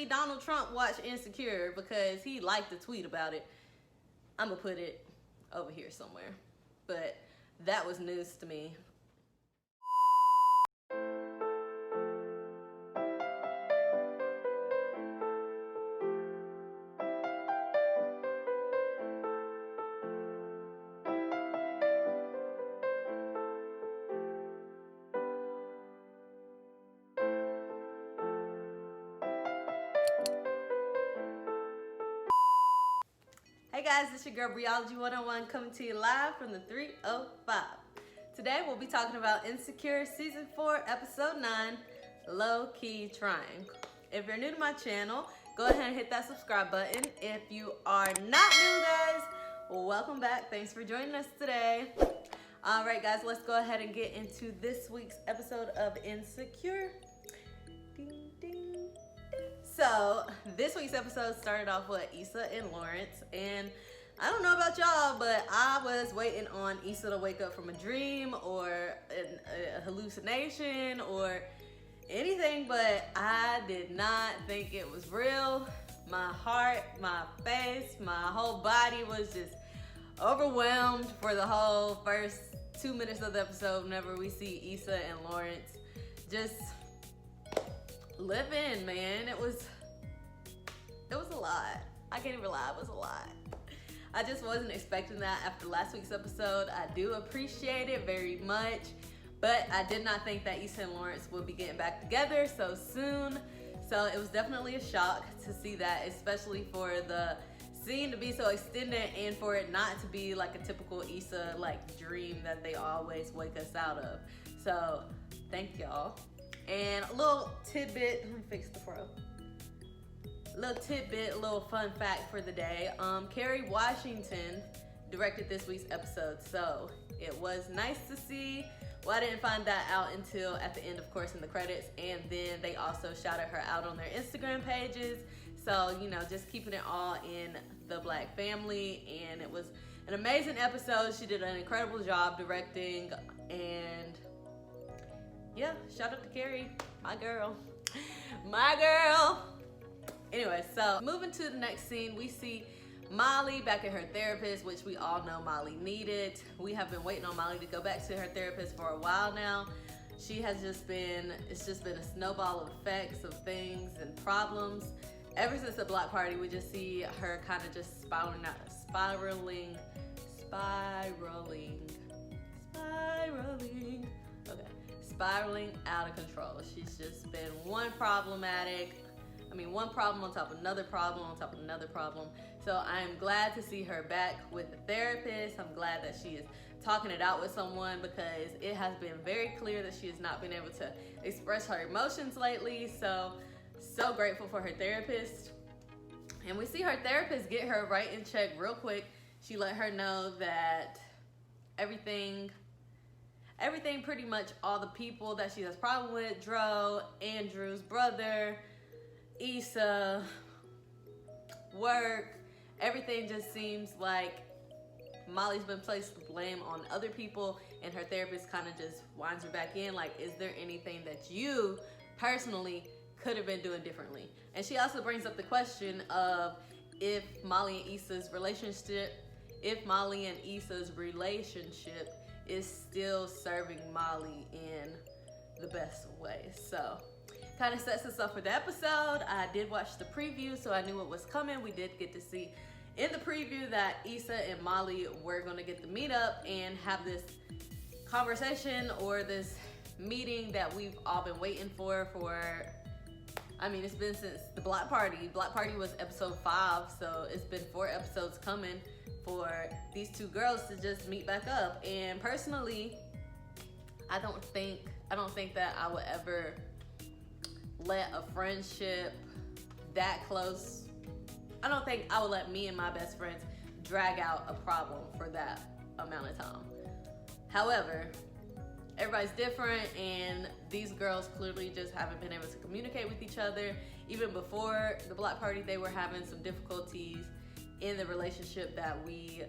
apparently Donald Trump watched Insecure because he liked to tweet about it. I'm gonna put it over here somewhere. But that was news to me. Hey guys, it's your girl Briology 101 coming to you live from the 305. Today we'll be talking about Insecure Season 4, Episode 9, Lowkey Trying. If you're new to my channel, go ahead and hit that subscribe button. If you are not new, guys, welcome back. Thanks for joining us today. Alright guys, let's go ahead and get into this week's episode of Insecure. Ding, ding. So, this week's episode started off with Issa and Lawrence, and I don't know about y'all, but I was waiting on Issa to wake up from a dream or a hallucination or anything, but I did not think it was real. My heart, my face, my whole body was just overwhelmed for the whole first 2 minutes of the episode whenever we see Issa and Lawrence just living, man. It was a lot. I can't even lie, it was a lot. I just wasn't expecting that after last week's episode. I do appreciate it very much, but I did not think that Issa and Lawrence would be getting back together so soon. So it was definitely a shock to see that, especially for the scene to be so extended and for it not to be like a typical Issa like dream that they always wake us out of. So thank y'all. And a little tidbit, let me fix the fro. A little fun fact for the day. Kerry Washington directed this week's episode, so it was nice to see. Well, I didn't find that out until at the end, of course, in the credits, and then they also shouted her out on their Instagram pages. So, you know, just keeping it all in the Black family, and it was an amazing episode. She did an incredible job directing, and yeah, shout out to Carrie, my girl. My girl. Anyway, so moving to the next scene, we see Molly back at her therapist, which we all know Molly needed. We have been waiting on Molly to go back to her therapist for a while now. It's just been a snowball of effects of things and problems. Ever since the block party, we just see her kind of just spiraling out of control. She's just been one problem on top of another problem on top of another problem. So I am glad to see her back with the therapist. I'm glad that she is talking it out with someone, because it has been very clear that she has not been able to express her emotions lately. So grateful for her therapist. And we see her therapist get her right in check real quick. She let her know that everything pretty much, all the people that she has problem with, Dro, Andrew's brother, Issa, work, everything just seems like Molly's been placed the blame on other people, and her therapist kind of just winds her back in, like, is there anything that you personally could have been doing differently? And she also brings up the question of if Molly and Issa's relationship is still serving Molly in the best way. So kind of sets us up for the episode. I did watch the preview, so I knew what was coming. We did get to see in the preview that Issa and Molly were going to get to meet up and have this conversation or this meeting that we've all been waiting for it's been since the block party. Block party was episode 5, so it's been 4 episodes coming for these two girls to just meet back up. And personally, I don't think that I would ever let a friendship that close, I don't think I would let me and my best friends drag out a problem for that amount of time. However, everybody's different, and these girls clearly just haven't been able to communicate with each other. Even before the block party, they were having some difficulties in the relationship that we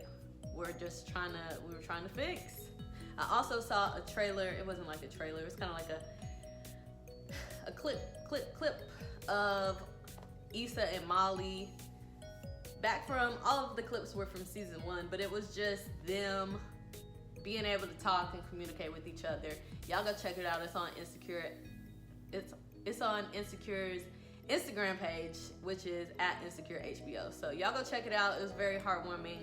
were trying to fix. I also saw a trailer. It wasn't like a trailer. It was kind of like a clip of Issa and Molly. Back from, all of the clips were from season 1, but it was just them being able to talk and communicate with each other. Y'all go check it out. It's on Insecure. It's on Insecure's Instagram page, which is at Insecure HBO. So y'all go check it out. It was very heartwarming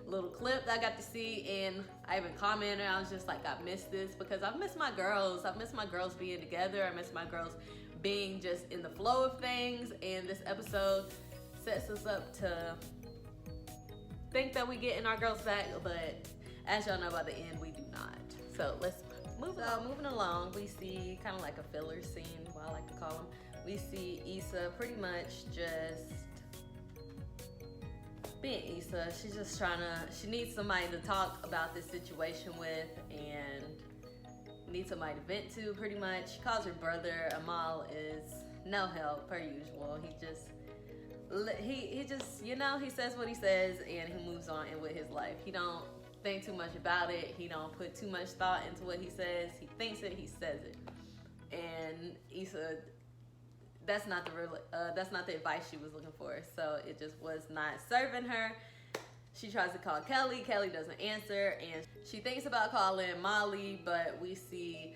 little clip that I got to see, and I even commented. I was just like, I miss this because I miss my girls. I miss my girls being together. I miss my girls being just in the flow of things. And this episode sets us up to think that we getting our girls back, but as y'all know, by the end we do not. So let's move on. Moving along, we see kind of like a filler scene, what I like to call them. We see Issa pretty much just being Issa. She's just she needs somebody to talk about this situation with and needs somebody to vent to pretty much. She calls her brother. Amal is no help per usual. He just, you know, he says what he says and he moves on with his life. He don't think too much about it. He don't put too much thought into what he says. He thinks it, he says it. And Issa, that's not the advice she was looking for. So it just was not serving her. She tries to call Kelly. Kelly doesn't answer, and she thinks about calling Molly, but we see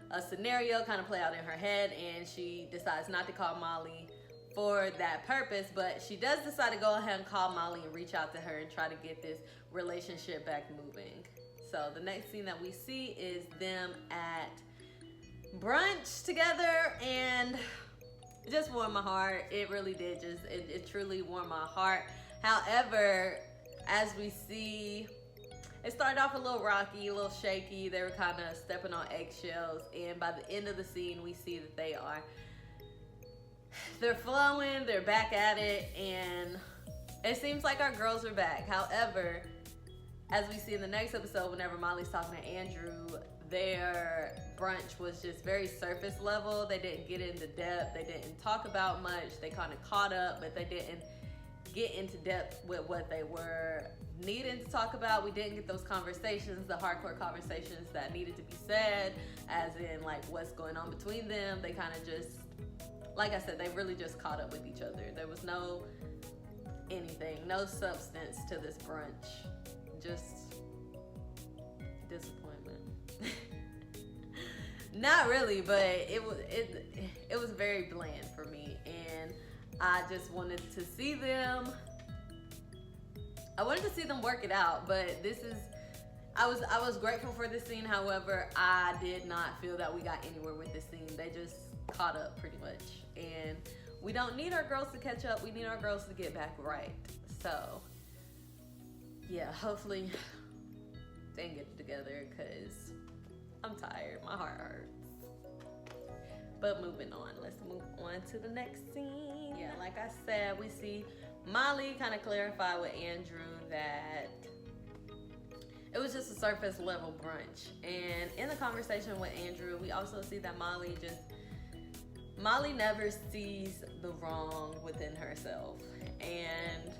a scenario kind of play out in her head, and she decides not to call Molly for that purpose. But she does decide to go ahead and call Molly and reach out to her and try to get this relationship back moving. So the next scene that we see is them at brunch together, and it just warmed my heart. It really did. It truly warmed my heart. However, as we see, it started off a little rocky, a little shaky. They were kind of stepping on eggshells, and by the end of the scene, we see that they're flowing, they're back at it, and it seems like our girls are back. However, as we see in the next episode, whenever Molly's talking to Andrew, their brunch was just very surface level. They didn't get into depth. They didn't talk about much. They kind of caught up, but they didn't get into depth with what they were needing to talk about. We didn't get those conversations, the hardcore conversations that needed to be said, as in like what's going on between them. They kind of just, like I said, they really just caught up with each other. There was no no substance to this brunch. Just disappointment. Not really, but it was very bland for me, and I just wanted to see them. I wanted to see them work it out, but I was grateful for this scene. However, I did not feel that we got anywhere with this scene. They just caught up pretty much, and we don't need our girls to catch up. We need our girls to get back right. So yeah, hopefully they can get it together, because I'm tired. My heart hurts. But moving on, let's move on to the next scene. Yeah, like I said, we see Molly kind of clarify with Andrew that it was just a surface level brunch. And in the conversation with Andrew, we also see that Molly never sees the wrong within herself. And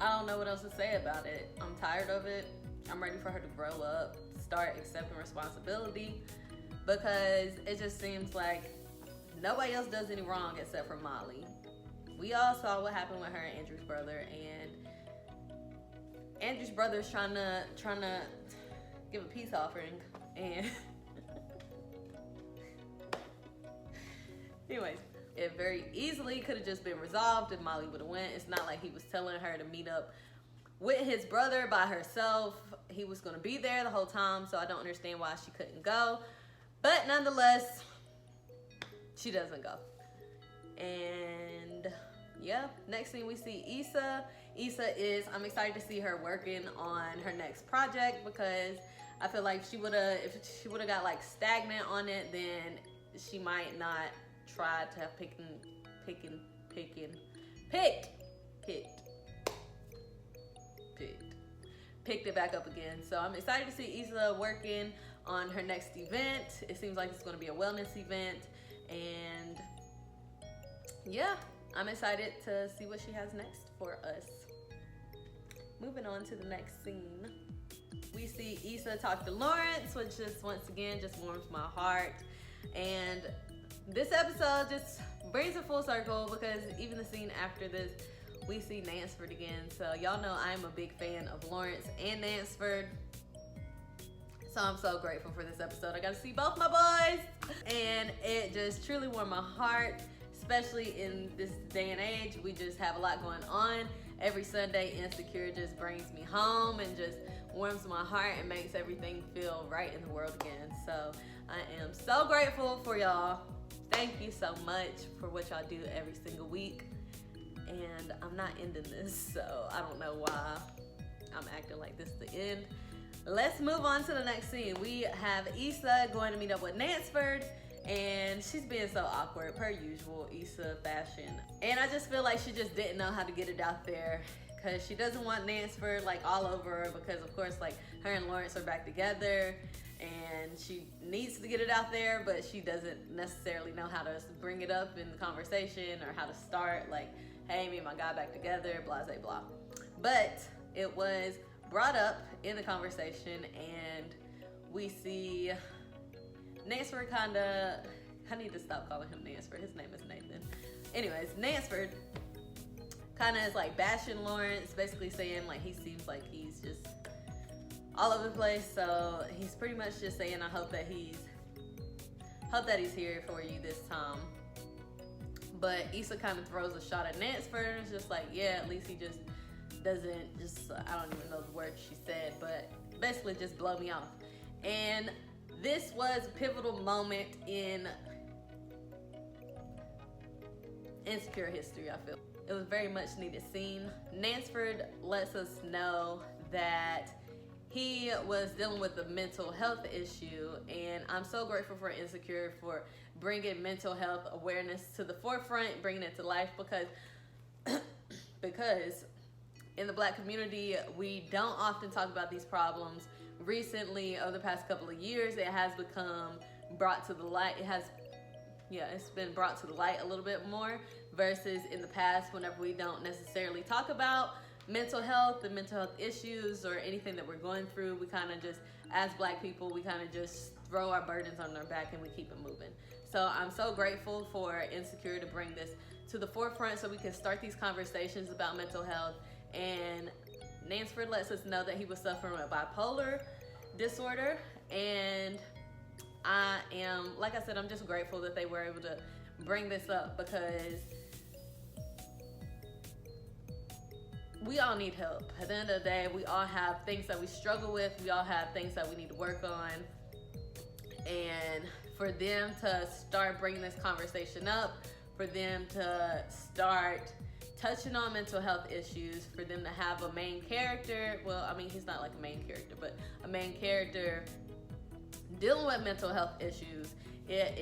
I don't know what else to say about it. I'm tired of it. I'm ready for her to grow up, start accepting responsibility, because it just seems like nobody else does any wrong except for Molly. We all saw what happened with her and Andrew's brother, and Andrew's brother is trying to give a peace offering, and anyways, it very easily could have just been resolved if Molly would have went. It's not like he was telling her to meet up with his brother by herself. He was going to be there the whole time, so I don't understand why she couldn't go. But nonetheless, she doesn't go. And yeah, next thing we see Issa. I'm excited to see her working on her next project, because I feel like if she would have got like stagnant on it, then she might not try to have picked it back up again. So I'm excited to see Issa working on her next event. It seems like it's going to be a wellness event, and yeah, I'm excited to see what she has next for us. Moving on to the next scene, we see Issa talk to Lawrence, which just once again just warms my heart. And this episode just brings it full circle because even the scene after this, we see Nansford again. So y'all know I'm a big fan of Lawrence and Nansford. So I'm so grateful for this episode. I got to see both my boys, and it just truly warmed my heart, especially in this day and age. We just have a lot going on. Every Sunday, Insecure just brings me home and just warms my heart and makes everything feel right in the world again. So I am so grateful for y'all. Thank you so much for what y'all do every single week. And I'm not ending this, so I don't know why I'm acting like this is the end. Let's move on to the next scene. We have Issa going to meet up with Nansford, and she's being so awkward, per usual, Issa fashion. And I just feel like she just didn't know how to get it out there, because she doesn't want Nansford like all over her, because of course like her and Lawrence are back together, and she needs to get it out there, but she doesn't necessarily know how to bring it up in the conversation or how to start like, hey, me and my guy back together, blah, blah, blah. But it was brought up in the conversation, and we see Nansford kinda, I need to stop calling him Nansford, his name is Nathan. Anyways, Nansford kinda is like bashing Lawrence, basically saying like he seems like he's just all over the place. So he's pretty much just saying, I hope that he's here for you this time. But Issa kind of throws a shot at Nansford, and it's just like, yeah, at least he just doesn't just, I don't even know the words she said, but basically just blow me off. And this was a pivotal moment in Insecure history, I feel. It was very much needed scene. Nansford lets us know that he was dealing with a mental health issue, and I'm so grateful for Insecure for bringing mental health awareness to the forefront, bringing it to life, because in the Black community, we don't often talk about these problems. Recently, over the past couple of years, it has become brought to the light. It's been brought to the light a little bit more, versus in the past, whenever we don't necessarily talk about mental health and mental health issues or anything that we're going through, we kind of just, as Black people, we kind of just throw our burdens on our back and we keep it moving. So I'm so grateful for Insecure to bring this to the forefront so we can start these conversations about mental health. And Nansford lets us know that he was suffering with bipolar disorder, and I am, like I said, I'm just grateful that they were able to bring this up, because we all need help. At the end of the day, we all have things that we struggle with. We all have things that we need to work on. And for them to start bringing this conversation up, for them to start touching on mental health issues, for them to have a main character, well, I mean, he's not like a main character, but a main character dealing with mental health issues, it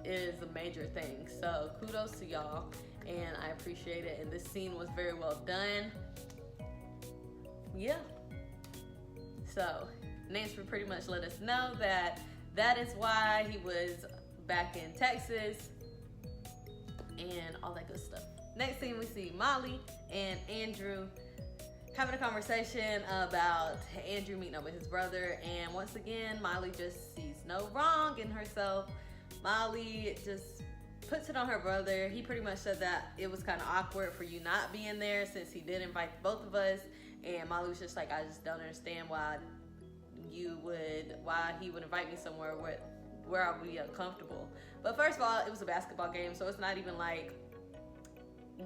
is a major thing. So kudos to y'all, and I appreciate it. And this scene was very well done. Yeah. So Nansford pretty much let us know that is why he was back in Texas and all that good stuff. Next scene, we see Molly and Andrew having a conversation about Andrew meeting up with his brother, and once again, Molly just sees no wrong in herself. Molly just puts it on her brother. He pretty much said that it was kind of awkward for you not being there since he did invite both of us, and Molly was just like, I just don't understand why he would invite me somewhere where I would be uncomfortable. But first of all, it was a basketball game, so it's not even like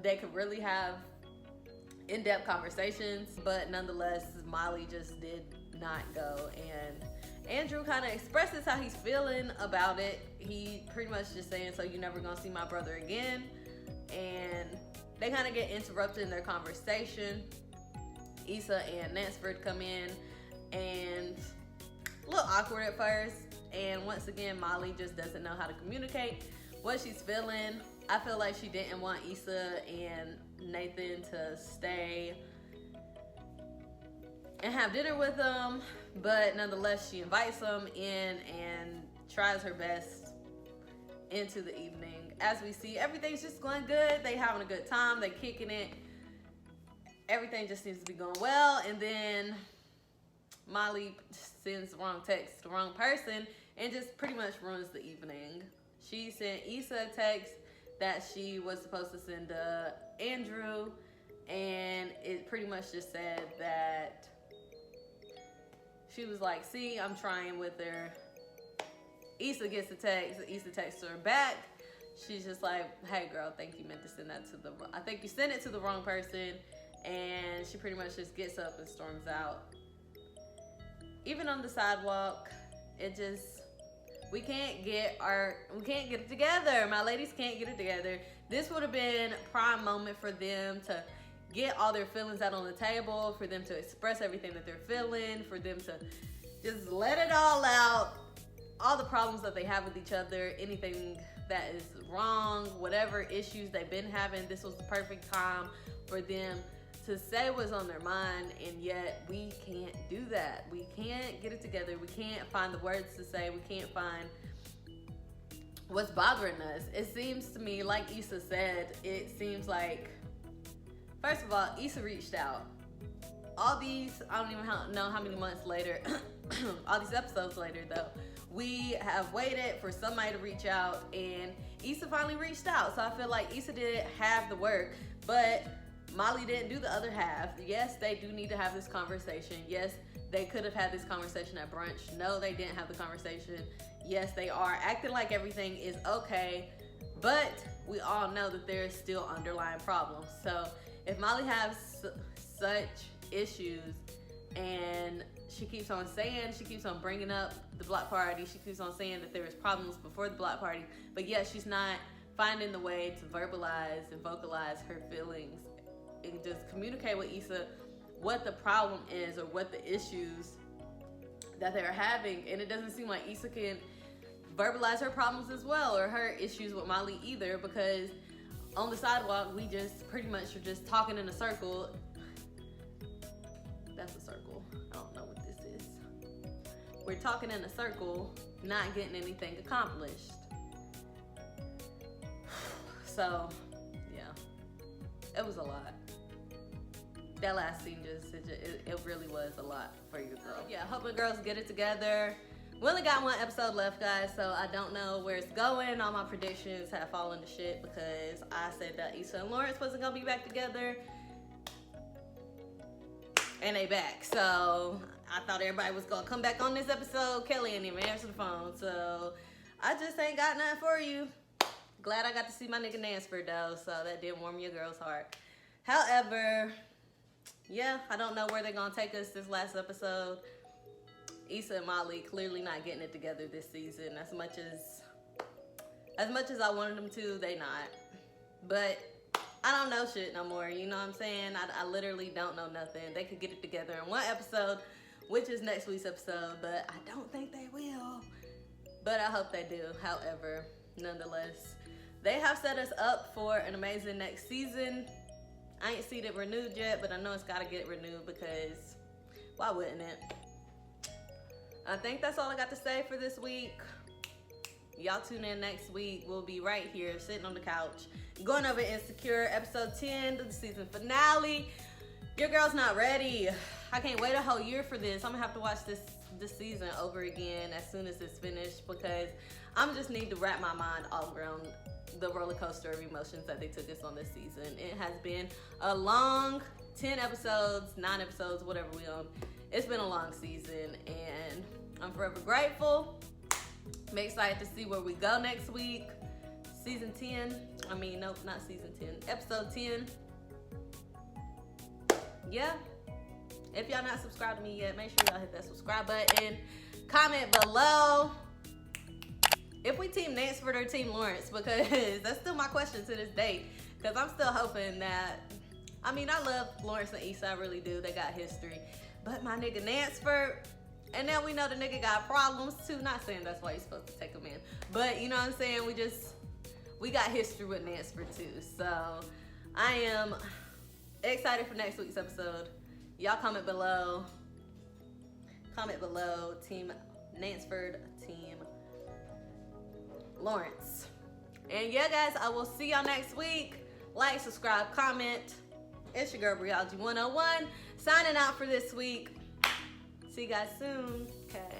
they could really have in-depth conversations, but nonetheless, Molly just did not go, and Andrew kind of expresses how he's feeling about it. He pretty much just saying, so you never gonna see my brother again, and they kind of get interrupted in their conversation. Issa and Nansford come in, and a little awkward at first, and once again, Molly just doesn't know how to communicate what she's feeling. I feel like she didn't want Issa and Nathan to stay and have dinner with them, but nonetheless, she invites them in and tries her best into the evening. As we see, everything's just going good. They having a good time. They kicking it. Everything just seems to be going well, and then Molly sends the wrong text to the wrong person and just pretty much ruins the evening. She sent Issa a text that she was supposed to send to Andrew, and it pretty much just said that she was like, see, I'm trying with her. Issa gets the text. Issa texts her back. She's just like, hey girl, I think you meant to send that to I think you sent it to the wrong person. And she pretty much just gets up and storms out. Even on the sidewalk, it just, we can't get it together. My ladies can't get it together. This would have been a prime moment for them to get all their feelings out on the table, for them to express everything that they're feeling, for them to just let it all out, all the problems that they have with each other, anything that is wrong, whatever issues they've been having. This was the perfect time for them to say what's on their mind, and yet we can't do that. We can't get it together. We can't find the words to say. We can't find what's bothering us. It seems to me, like Issa said, it seems like, first of all, Issa reached out. All these, I don't even know how many months later, all these episodes later though, we have waited for somebody to reach out, and Issa finally reached out. So I feel like Issa did have the work, but Molly didn't do the other half. Yes, they do need to have this conversation. Yes, they could have had this conversation at brunch. No, they didn't have the conversation. Yes, they are acting like everything is okay, but we all know that there is still underlying problems. So if Molly has such issues, and she keeps on bringing up the block party, she keeps on saying that there was problems before the block party, but yet she's not finding the way to verbalize and vocalize her feelings and just communicate with Issa what the problem is or what the issues that they're having. And it doesn't seem like Issa can verbalize her problems as well, or her issues with Molly either, because on the sidewalk we just pretty much are just talking in a circle. That's a circle. I don't know what this is. We're talking in a circle, not getting anything accomplished. So yeah, it was a lot. That last scene it really was a lot for your girl. Yeah, hoping girls get it together. We only got one episode left, guys, so I don't know where it's going. All my predictions have fallen to shit because I said that Issa and Lawrence wasn't gonna be back together, and they back. So I thought everybody was gonna come back on this episode. Kelly ain't even answer the phone, so I just ain't got nothing for you. Glad I got to see my nigga Nansford though, so that did warm your girl's heart. However, yeah, I don't know where they're gonna take us this last episode. Issa and Molly clearly not getting it together this season. As much as I wanted them to, they not. But I don't know shit no more, you know what I'm saying? I literally don't know nothing. They could get it together in one episode, which is next week's episode, but I don't think they will. But I hope they do. However, nonetheless, they have set us up for an amazing next season. I ain't seen it renewed yet, but I know it's gotta get renewed because why wouldn't it? I think that's all I got to say for this week. Y'all tune in next week. We'll be right here sitting on the couch going over Insecure episode 10 of the season finale. Your girl's not ready. I can't wait a whole year for this. I'm gonna have to watch this season over again as soon as it's finished because I'm just need to wrap my mind all around the roller coaster of emotions that they took us on this season. It has been a long 10 episodes, 9 episodes, whatever we on. It's been a long season and I'm forever grateful. I'm excited to see where we go next week. Season 10. I mean, nope, not season 10. Episode 10. Yeah. If y'all not subscribed to me yet, make sure y'all hit that subscribe button. Comment below if we team Nansford or team Lawrence, because that's still my question to this date. Because I'm still hoping that, I mean, I love Lawrence and Issa, I really do. They got history. But my nigga Nansford, and now we know the nigga got problems too. Not saying that's why you're supposed to take him in. But you know what I'm saying? We got history with Nansford too. So I am excited for next week's episode. Y'all comment below. Comment below. Team Nansford, team Lawrence. And yeah, guys, I will see y'all next week. Like, subscribe, comment. It's your girl, Briology 101. Signing out for this week. See you guys soon. Okay.